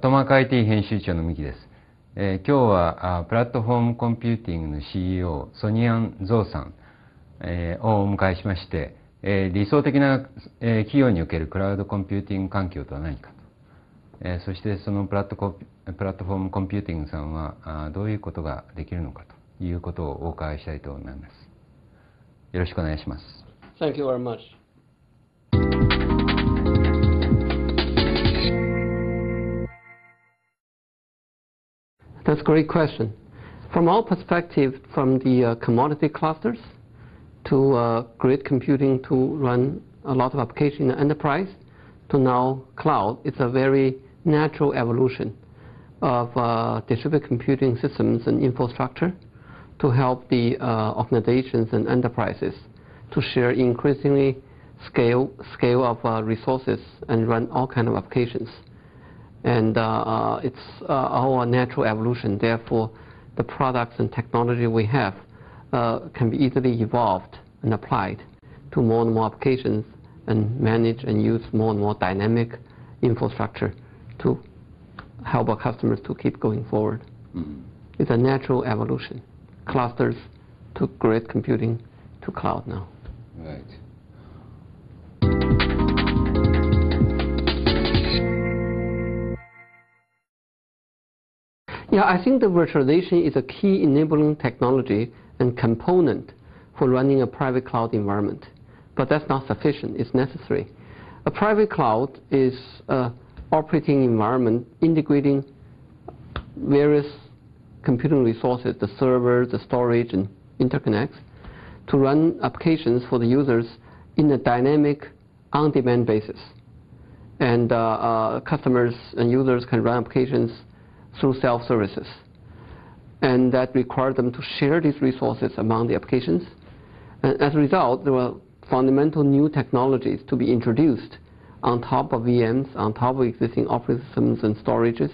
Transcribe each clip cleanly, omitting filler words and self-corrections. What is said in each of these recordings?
トマーク IT 編集長のミキです。今日はプラットフォームコンピューティングの CEO ソニアン・ゾウさん、をお迎えしまして、理想的な、企業におけるクラウドコンピューティング環境とは何かと、そしてそのプラットフォームコンピューティングさんはどういうことができるのかということをお伺いしたいと思います。よろしくお願いします。Thank you very much. That's a great question. From our perspective, from the commodity clusters to grid computing to run a lot of applications in the enterprise to now cloud, it's a very natural evolution of distributed computing systems and infrastructure to help the organizations and enterprises to share increasingly scale of resources and run all kinds of applications. And it's our natural evolution. Therefore, the products and technology we have can be easily evolved and applied to more and more applications and manage and use more and more dynamic infrastructure to help our customers to keep going forward. Mm-hmm. It's a natural evolution. Clusters to grid computing to cloud now. Right. Yeah, I think the virtualization is a key enabling technology and component for running a private cloud environment. But that's not sufficient. It's necessary. A private cloud is an operating environment integrating various computing resources, the servers, the storage, and interconnects, to run applications for the users in a dynamic, on-demand basis. And customers and users can run applications through self-services. And that requires them to share these resources among the applications. And as a result, there were fundamental new technologies to be introduced on top of VMs, on top of existing operating systems and storages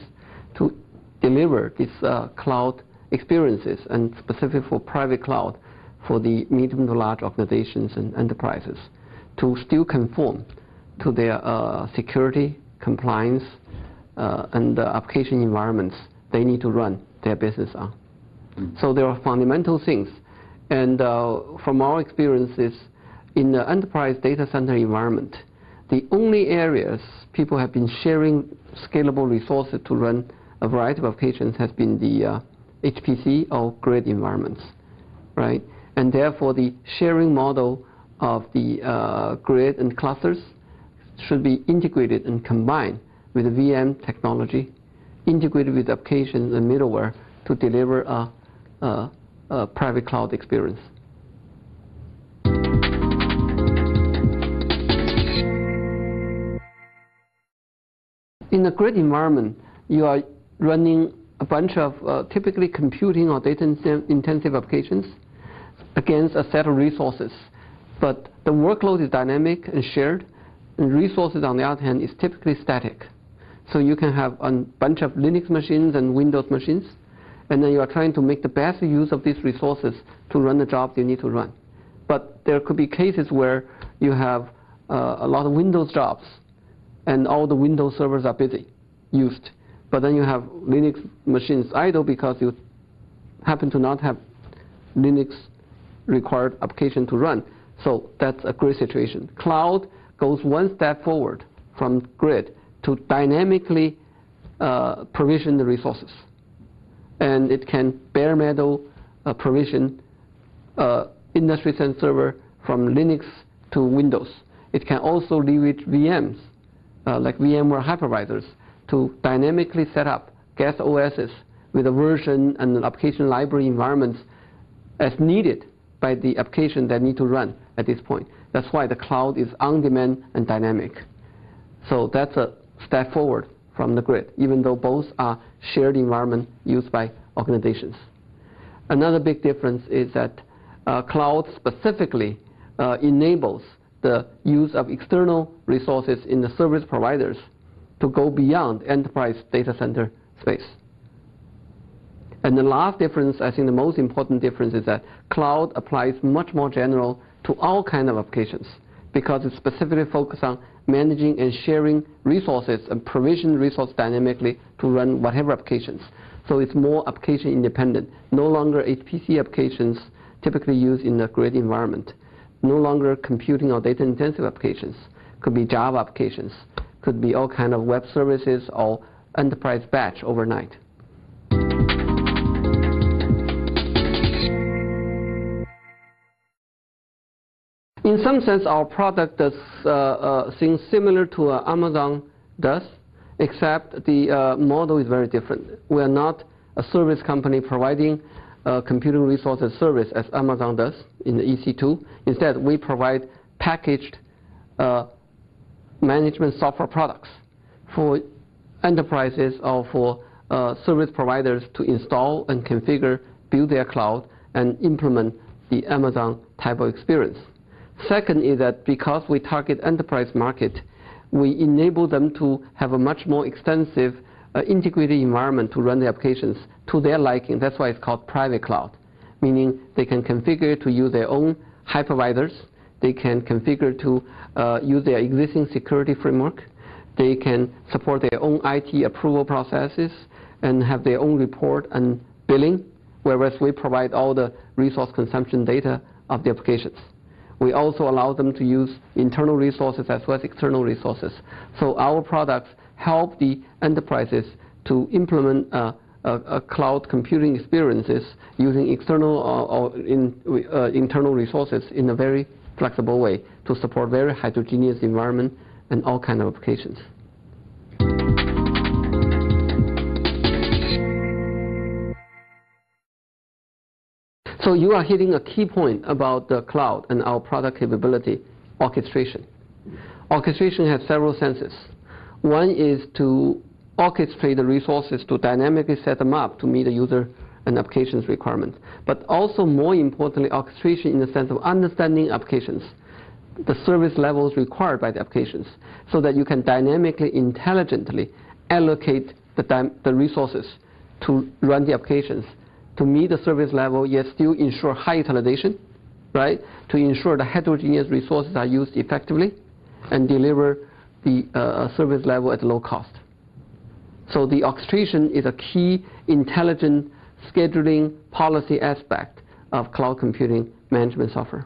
to deliver these cloud experiences, and specific for private cloud for the medium to large organizations and enterprises to still conform to their security, compliance, and the application environments they need to run their business on. Mm-hmm. So there are fundamental things. And from our experiences in the enterprise data center environment, the only areas people have been sharing scalable resources to run a variety of applications has been the HPC or grid environments, right? And therefore the sharing model of the grid and clusters should be integrated and combined with the VM technology, integrated with applications and middleware to deliver a private cloud experience. In the grid environment, you are running a bunch of typically computing or data-intensive applications against a set of resources. But the workload is dynamic and shared, and resources, on the other hand, is typically static. So you can have a bunch of Linux machines and Windows machines, and then you are trying to make the best use of these resources to run the jobs you need to run. But there could be cases where you have a lot of Windows jobs, and all the Windows servers are busy, used. But then you have Linux machines idle because you happen to not have Linux required application to run. So that's a grid situation. Cloud goes one step forward from grid to dynamically provision the resources. And it can bare metal provision industry sense server from Linux to Windows. It can also leverage VMs, like VMware hypervisors, to dynamically set up guest OSs with a version and an application library environments as needed by the application that need to run at this point. That's why the cloud is on-demand and dynamic. So that's a step forward from the grid, even though both are shared environment used by organizations. Another big difference is that cloud specifically enables the use of external resources in the service providers to go beyond enterprise data center space. And the last difference, I think the most important difference, is that cloud applies much more general to all kinds of applications because it's specifically focused on managing and sharing resources and provision resources dynamically to run whatever applications. So it's more application independent. No longer HPC applications typically used in a grid environment. No longer computing or data intensive applications. Could be Java applications. Could be all kind of web services or enterprise batch overnight. In some sense, our product does things similar to Amazon does, except the model is very different. We are not a service company providing computing resources service as Amazon does in the EC2. Instead, we provide packaged management software products for enterprises or for service providers to install and configure, build their cloud, and implement the Amazon type of experience. Second is that because we target enterprise market, we enable them to have a much more extensive integrated environment to run the applications to their liking. That's why it's called private cloud, meaning they can configure to use their own hypervisors. They can configure to use their existing security framework. They can support their own IT approval processes and have their own report and billing, whereas we provide all the resource consumption data of the applications. We also allow them to use internal resources as well as external resources. So our products help the enterprises to implement cloud computing experiences using external or internal resources in a very flexible way to support very heterogeneous environment and all kinds of applications. So you are hitting a key point about the cloud and our product capability, orchestration. Orchestration has several senses. One is to orchestrate the resources to dynamically set them up to meet the user and applications requirements. But also more importantly, orchestration in the sense of understanding applications, the service levels required by the applications, so that you can dynamically, intelligently allocate the resources to run the applications, to meet the service level, yet still ensure high utilization, right? To ensure the heterogeneous resources are used effectively and deliver the service level at low cost. So the orchestration is a key intelligent scheduling policy aspect of cloud computing management software.